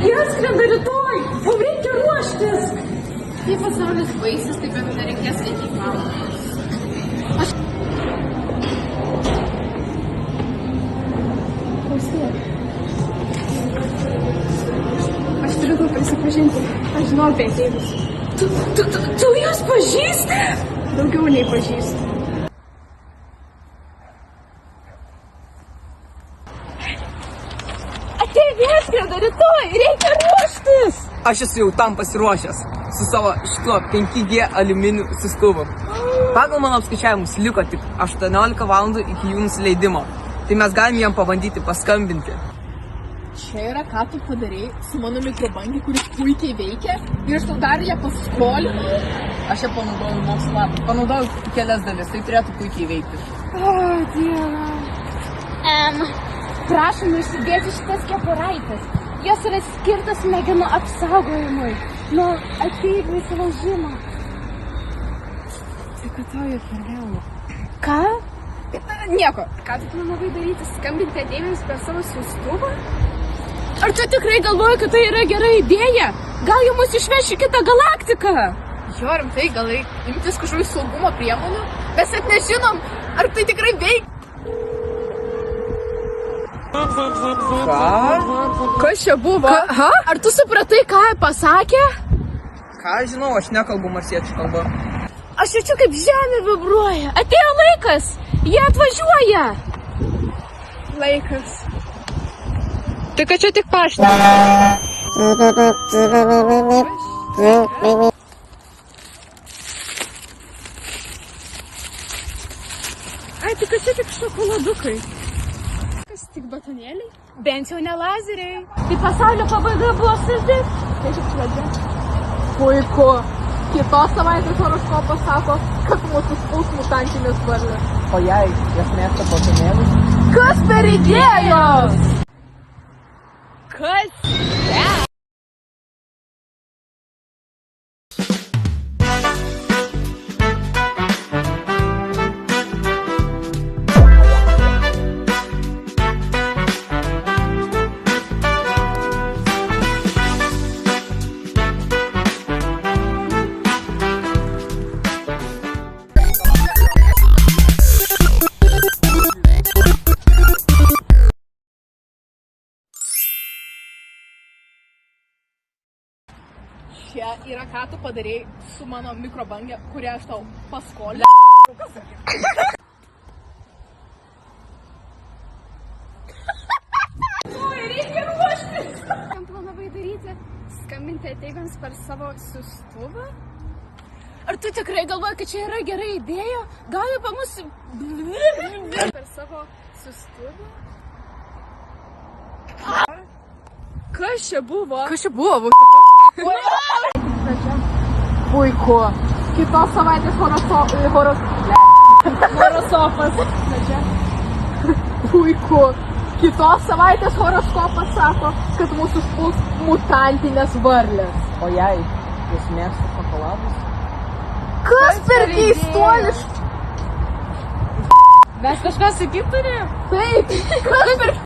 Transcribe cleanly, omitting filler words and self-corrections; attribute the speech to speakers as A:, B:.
A: Jie skrenda rytoj, mums reikia ruoštis.
B: Jei pasaulis baisas, tai bet nereikės laikyti mamą.
A: Aš turiu tau prisipažinti, aš žinau apie ateivius. Tu juos pažįsti? Daugiau nei pažįstu. Ateiviai skrenda rytoj, reikia ruoštis.
C: Aš esu jau tam pasiruošęs su savo šituo 5G aliuminiu siųstuvu. Pagal mano apskaičiavimus liko tik 18 valandų iki jų nusileidimo. Tai mes galime jam pabandyti paskambinti.
B: Čia yra, ką tu padarei su mano mikrobangė, kuris puikiai veikia ir aš tau dar ją paskolinau.
C: Aš ją panaudojau mokslo labui. Panaudojau kelias dalis, tai turėtų puikiai veikti.
A: O, Dieve. Prašom užsidėti šitas kepuraitės. Jos yra skirtas smegenų apsaugojimui nuo ateivių įsilaužimo.
B: Tai kad tau jau per vėlu.
A: Ką?
B: Nieko.
A: Ką tu planavai daryti? Skambinti ateiviams per savo siųstuvą? Ar tu tikrai galvoji, kad tai yra gera idėja? Gal jau mus išveš į kitą galaktiką?
B: Jo, rimtai, gal reikia imtis kažkokių saugumo priemonių? Mes net nežinom, ar tai tikrai veikia.
C: Ką?
B: Kas čia buvo? Ar tu supratai, ką jie pasakė?
C: Ką žinau, aš nekalbu marsiečių kalbą.
A: Aš jaučiu, kaip žemė vibruoja. Atėjo laikas. Jie atvažiuoja.
B: Laikas. Tai kad čia tik paštas.
A: Ai, tai kad čia tik šokoladukai. Kas tik batonėliai? Bent jau ne lazeriai. Tai pasaulio pabaiga buvo saldi. Tai tik pradžia.
B: Puiku. Kitos savaitės horoskopas sako, kad mūsų spaus mutantinės varlės.
C: O jei jas mėgsta batonėlius?
B: Kas per idėjos?
A: Kas?
B: Čia yra, ką tu padarei su mano mikrobangė, kurią aš tau paskolinau.
A: Reikia ruoštis. Ką planavai daryti? Skambinti ateiviams per savo siųstuvą? Ar tu tikrai galvoji, kad čia yra gera idėja? Gal jau pa mus... per savo siųstuvą? Kas čia buvo?
B: Kas čia buvo? Puiku. Kitos savaitės horoskopas. Puiku. Kitos savaitės horoskopas sako, kad mūsų spaus mutantinės varlės.
C: O jei jūs mėgsta šokoladus?
B: Kas per keistuolis?
A: Mes kažką sakyt turėjom?
B: Taip. Kas per